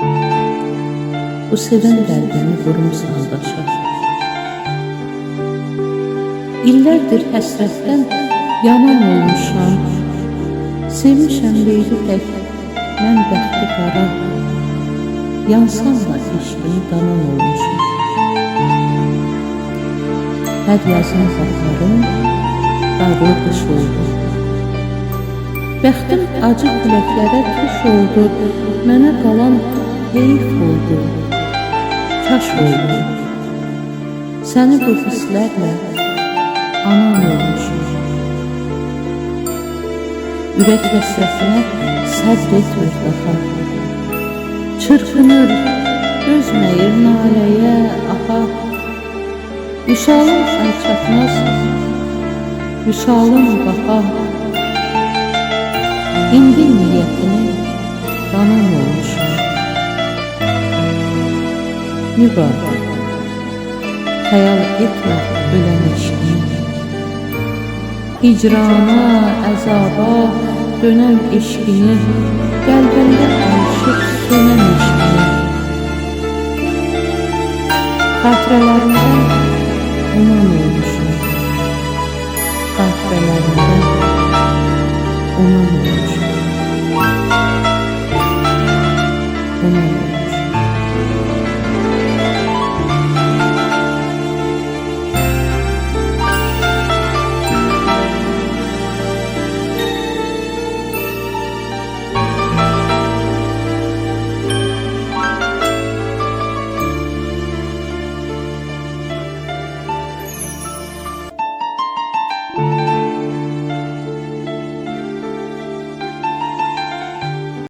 Bu sevən qəlbimi vurmusan daşa. İllərdir həsrətdən yaman olmuşam. Sevmişəm leyli tək, mən bəxti qara. Yansam da eşqini danan olmuşam. Hər yazın baxarım, qarlı qış oldu. Bəxtim acı küləklərə tuş oldu, mənə qalan heyf oldu, kaş oldu. Səni bu hisslərlə anan olmuşum. Ürək həsrətinə səbr etmir daha. Çırpınır, dözməyir naləyə, aha. Vüsalım sən çatmaz, vüsalım baxa. İndi niyyətini qanan olmuşum. Mübarək, xəyal etmə ölən eşqini. Hicrana, əzaba dönən eşqini, qəlbində alışıb sönən eşqini. Xatirələrimdən uman olmuşum. Xatirələrimdən uman olmuşum. Uman olmuşum.